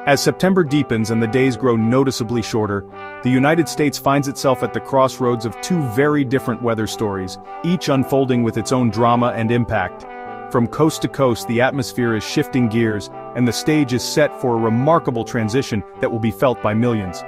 As September deepens and the days grow noticeably shorter, the United States finds itself at the crossroads of two very different weather stories, each unfolding with its own drama and impact. From coast to coast, the atmosphere is shifting gears, and the stage is set for a remarkable transition that will be felt by millions.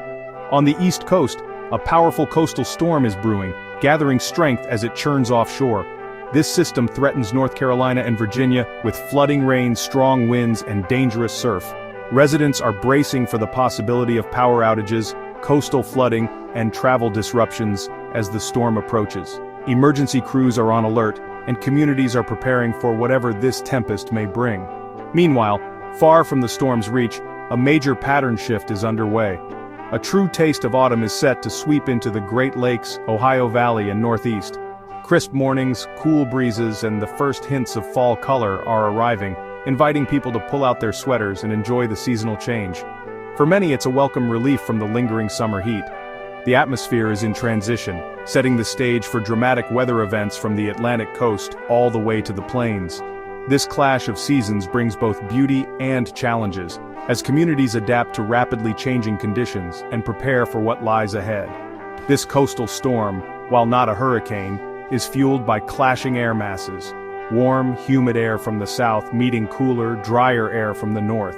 On the East Coast, a powerful coastal storm is brewing, gathering strength as it churns offshore. This system threatens North Carolina and Virginia with flooding rain, strong winds, and dangerous surf. Residents are bracing for the possibility of power outages, coastal flooding, and travel disruptions as the storm approaches. Emergency crews are on alert, and communities are preparing for whatever this tempest may bring. Meanwhile, far from the storm's reach, a major pattern shift is underway. A true taste of autumn is set to sweep into the Great Lakes, Ohio Valley, and Northeast. Crisp mornings, cool breezes, and the first hints of fall color are arriving, inviting people to pull out their sweaters and enjoy the seasonal change. For many, it's a welcome relief from the lingering summer heat. The atmosphere is in transition, setting the stage for dramatic weather events from the Atlantic coast all the way to the plains. This clash of seasons brings both beauty and challenges, as communities adapt to rapidly changing conditions and prepare for what lies ahead. This coastal storm, while not a hurricane, is fueled by clashing air masses. Warm, humid air from the south meeting cooler, drier air from the north.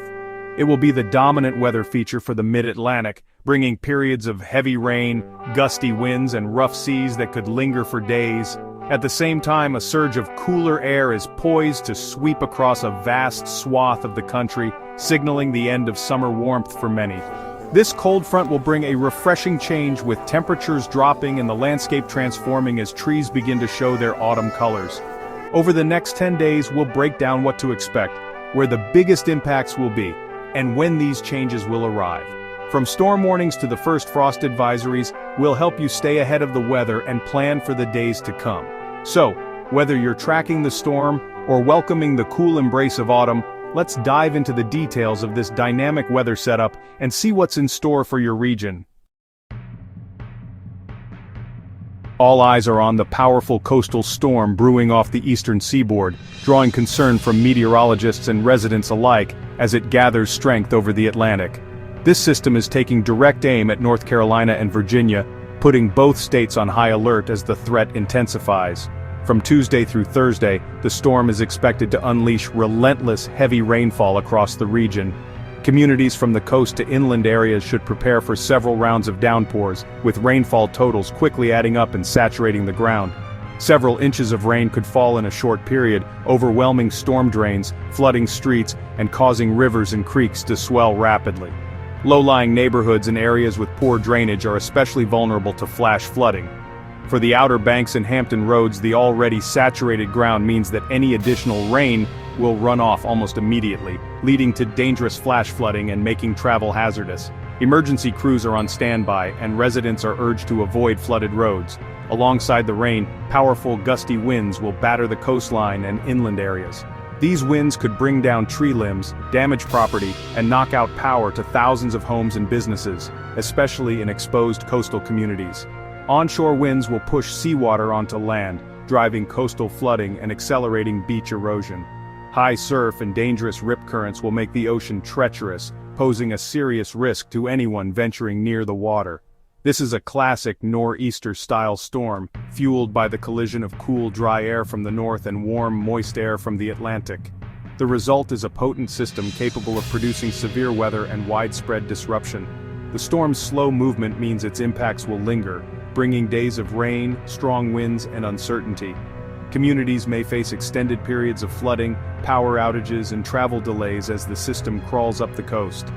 It will be the dominant weather feature for the mid-Atlantic, bringing periods of heavy rain, gusty winds, and rough seas that could linger for days. At the same time, a surge of cooler air is poised to sweep across a vast swath of the country, signaling the end of summer warmth for many. This cold front will bring a refreshing change, with temperatures dropping and the landscape transforming as trees begin to show their autumn colors. Over the next 10 days, we'll break down what to expect, where the biggest impacts will be, and when these changes will arrive. From storm warnings to the first frost advisories, we'll help you stay ahead of the weather and plan for the days to come. So, whether you're tracking the storm or welcoming the cool embrace of autumn, let's dive into the details of this dynamic weather setup and see what's in store for your region. All eyes are on the powerful coastal storm brewing off the eastern seaboard, drawing concern from meteorologists and residents alike as it gathers strength over the Atlantic. This system is taking direct aim at North Carolina and Virginia, putting both states on high alert as the threat intensifies. From Tuesday through Thursday, the storm is expected to unleash relentless heavy rainfall across the region. Communities from the coast to inland areas should prepare for several rounds of downpours, with rainfall totals quickly adding up and saturating the ground. Several inches of rain could fall in a short period, overwhelming storm drains, flooding streets, and causing rivers and creeks to swell rapidly. Low-lying neighborhoods and areas with poor drainage are especially vulnerable to flash flooding. For the Outer Banks and Hampton Roads, the already saturated ground means that any additional rain will run off almost immediately, leading to dangerous flash flooding and making travel hazardous. Emergency crews are on standby, and residents are urged to avoid flooded roads. Alongside the rain, powerful gusty winds will batter the coastline and inland areas. These winds could bring down tree limbs, damage property, and knock out power to thousands of homes and businesses, especially in exposed coastal communities. Onshore winds will push seawater onto land, driving coastal flooding and accelerating beach erosion. High surf and dangerous rip currents will make the ocean treacherous, posing a serious risk to anyone venturing near the water. This is a classic nor'easter-style storm, fueled by the collision of cool, dry air from the north and warm, moist air from the Atlantic. The result is a potent system capable of producing severe weather and widespread disruption. The storm's slow movement means its impacts will linger, bringing days of rain, strong winds, and uncertainty. Communities may face extended periods of flooding, power outages, and travel delays as the system crawls up the coast.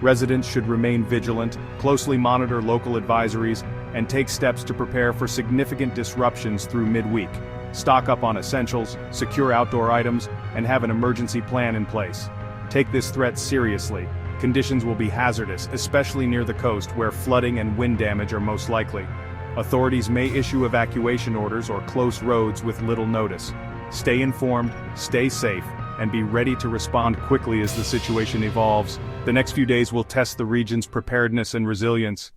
Residents should remain vigilant, closely monitor local advisories, and take steps to prepare for significant disruptions through midweek. Stock up on essentials, secure outdoor items, and have an emergency plan in place. Take this threat seriously. Conditions will be hazardous, especially near the coast where flooding and wind damage are most likely. Authorities may issue evacuation orders or close roads with little notice. Stay informed, stay safe, and be ready to respond quickly as the situation evolves. The next few days will test the region's preparedness and resilience.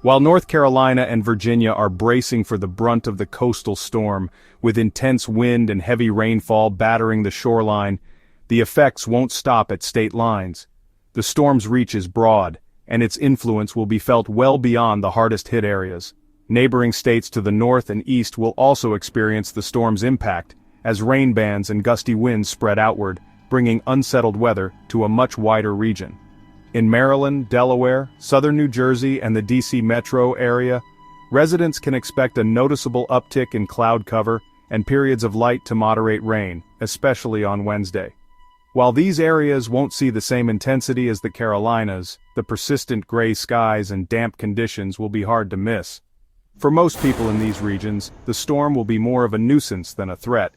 While North Carolina and Virginia are bracing for the brunt of the coastal storm, with intense wind and heavy rainfall battering the shoreline, the effects won't stop at state lines. The storm's reach is broad, and its influence will be felt well beyond the hardest-hit areas. Neighboring states to the north and east will also experience the storm's impact, as rain bands and gusty winds spread outward, bringing unsettled weather to a much wider region. In Maryland, Delaware, southern New Jersey, and the D.C. metro area, residents can expect a noticeable uptick in cloud cover and periods of light to moderate rain, especially on Wednesday. While these areas won't see the same intensity as the Carolinas, the persistent gray skies and damp conditions will be hard to miss. For most people in these regions, the storm will be more of a nuisance than a threat.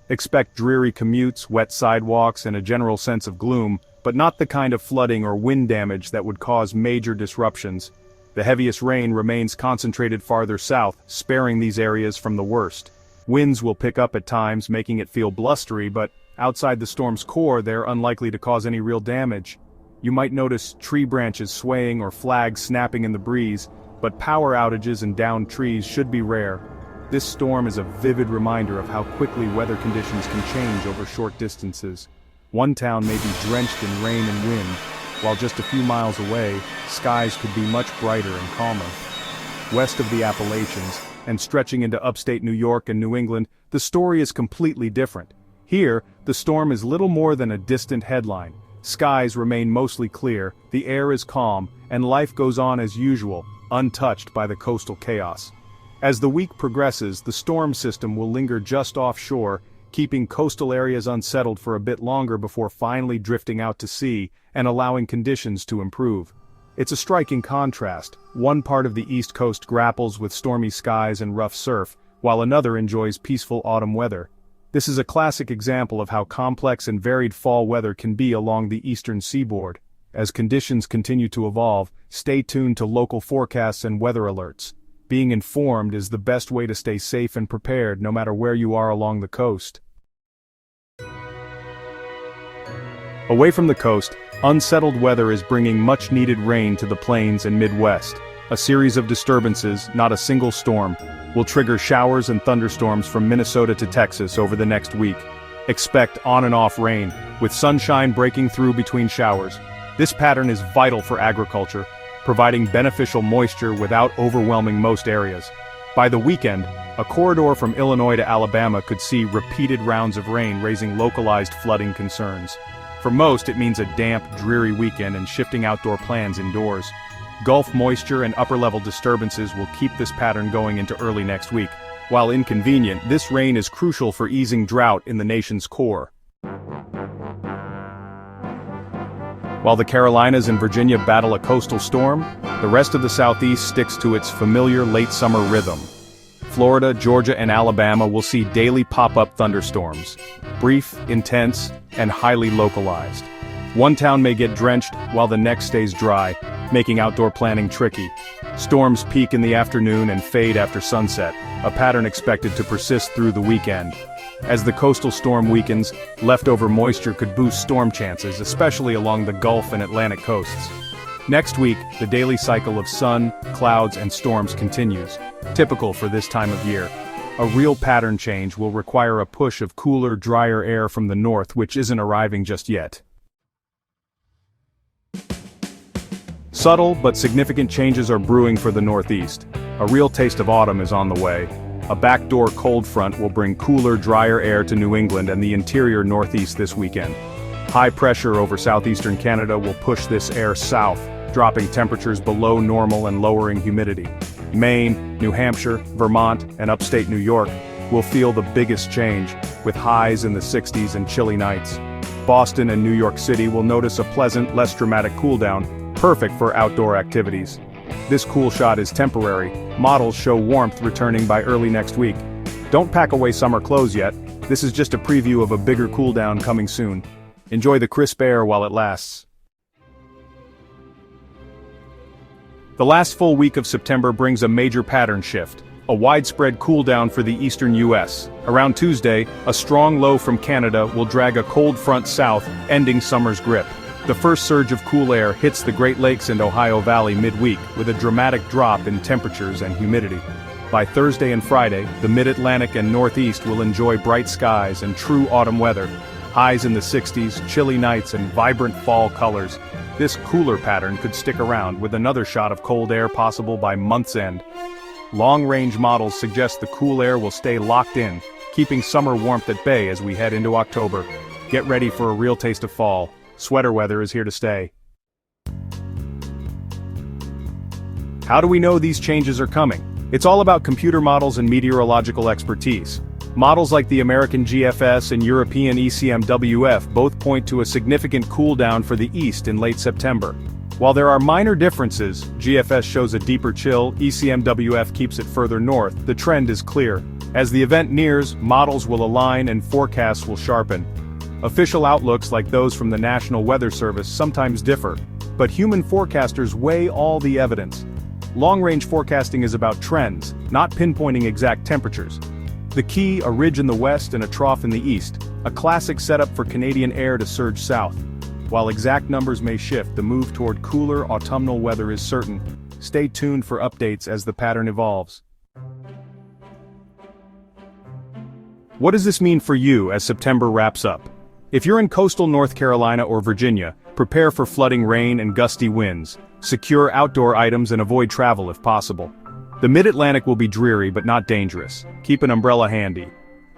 Expect dreary commutes, wet sidewalks, and a general sense of gloom, but not the kind of flooding or wind damage that would cause major disruptions. The heaviest rain remains concentrated farther south, sparing these areas from the worst. Winds will pick up at times, making it feel blustery, but outside the storm's core they're unlikely to cause any real damage. You might notice tree branches swaying or flags snapping in the breeze, but power outages and downed trees should be rare. This storm is a vivid reminder of how quickly weather conditions can change over short distances. One town may be drenched in rain and wind, while just a few miles away, skies could be much brighter and calmer. West of the Appalachians, and stretching into upstate New York and New England, the story is completely different. Here, the storm is little more than a distant headline. Skies remain mostly clear, the air is calm, and life goes on as usual, untouched by the coastal chaos. As the week progresses, the storm system will linger just offshore, keeping coastal areas unsettled for a bit longer before finally drifting out to sea and allowing conditions to improve. It's a striking contrast. One part of the East Coast grapples with stormy skies and rough surf, while another enjoys peaceful autumn weather. This is a classic example of how complex and varied fall weather can be along the eastern seaboard. As conditions continue to evolve, stay tuned to local forecasts and weather alerts. Being informed is the best way to stay safe and prepared no matter where you are along the coast. Away from the coast, unsettled weather is bringing much-needed rain to the plains and Midwest. A series of disturbances, not a single storm, will trigger showers and thunderstorms from Minnesota to Texas over the next week. Expect on and off rain, with sunshine breaking through between showers. This pattern is vital for agriculture, providing beneficial moisture without overwhelming most areas. By the weekend, a corridor from Illinois to Alabama could see repeated rounds of rain, raising localized flooding concerns. For most, it means a damp, dreary weekend and shifting outdoor plans indoors. Gulf moisture and upper-level disturbances will keep this pattern going into early next week. While inconvenient, this rain is crucial for easing drought in the nation's core. While the Carolinas and Virginia battle a coastal storm, the rest of the Southeast sticks to its familiar late-summer rhythm. Florida, Georgia, and Alabama will see daily pop-up thunderstorms. Brief, intense, and highly localized. One town may get drenched, while the next stays dry, making outdoor planning tricky. Storms peak in the afternoon and fade after sunset, a pattern expected to persist through the weekend. As the coastal storm weakens, leftover moisture could boost storm chances, especially along the Gulf and Atlantic coasts. Next week, the daily cycle of sun, clouds, and storms continues, typical for this time of year. A real pattern change will require a push of cooler, drier air from the north, which isn't arriving just yet. Subtle but significant changes are brewing for the Northeast. A real taste of autumn is on the way. A backdoor cold front will bring cooler, drier air to New England and the interior Northeast this weekend. High pressure over southeastern Canada will push this air south, dropping temperatures below normal and lowering humidity. Maine, New Hampshire, Vermont, and upstate New York will feel the biggest change, with highs in the 60s and chilly nights. Boston and New York City will notice a pleasant, less dramatic cool-down, perfect for outdoor activities. This cool shot is temporary. Models show warmth returning by early next week. Don't pack away summer clothes yet. This is just a preview of a bigger cool-down coming soon. Enjoy the crisp air while it lasts. The last full week of September brings a major pattern shift, a widespread cool-down for the eastern U.S. Around Tuesday, a strong low from Canada will drag a cold front south, ending summer's grip. The first surge of cool air hits the Great Lakes and Ohio Valley midweek, with a dramatic drop in temperatures and humidity. By Thursday and Friday, the Mid-Atlantic and Northeast will enjoy bright skies and true autumn weather. Highs in the 60s, chilly nights, and vibrant fall colors. This cooler pattern could stick around, with another shot of cold air possible by month's end. Long-range models suggest the cool air will stay locked in, keeping summer warmth at bay as we head into October. Get ready for a real taste of fall. Sweater weather is here to stay. How do we know these changes are coming? It's all about computer models and meteorological expertise. Models like the American GFS and European ECMWF both point to a significant cool down for the East in late September. While there are minor differences, GFS shows a deeper chill, ECMWF keeps it further north, the trend is clear. As the event nears, models will align and forecasts will sharpen. Official outlooks like those from the National Weather Service sometimes differ, but human forecasters weigh all the evidence. Long-range forecasting is about trends, not pinpointing exact temperatures. The key, a ridge in the west and a trough in the east, a classic setup for Canadian air to surge south. While exact numbers may shift, the move toward cooler autumnal weather is certain. Stay tuned for updates as the pattern evolves. What does this mean for you as September wraps up? If you're in coastal North Carolina or Virginia, prepare for flooding rain and gusty winds. Secure outdoor items and avoid travel if possible. The Mid-Atlantic will be dreary but not dangerous. Keep an umbrella handy.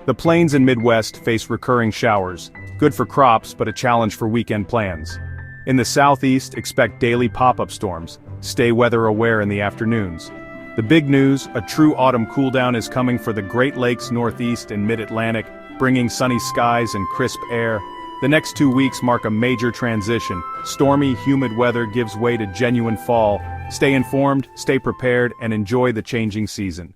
The Plains and Midwest face recurring showers. Good for crops but a challenge for weekend plans. In the Southeast, expect daily pop-up storms. Stay weather aware in the afternoons. The big news, a true autumn cooldown is coming for the Great Lakes Northeast and Mid-Atlantic, bringing sunny skies and crisp air. The next 2 weeks mark a major transition. Stormy, humid weather gives way to genuine fall. Stay informed, stay prepared, and enjoy the changing season.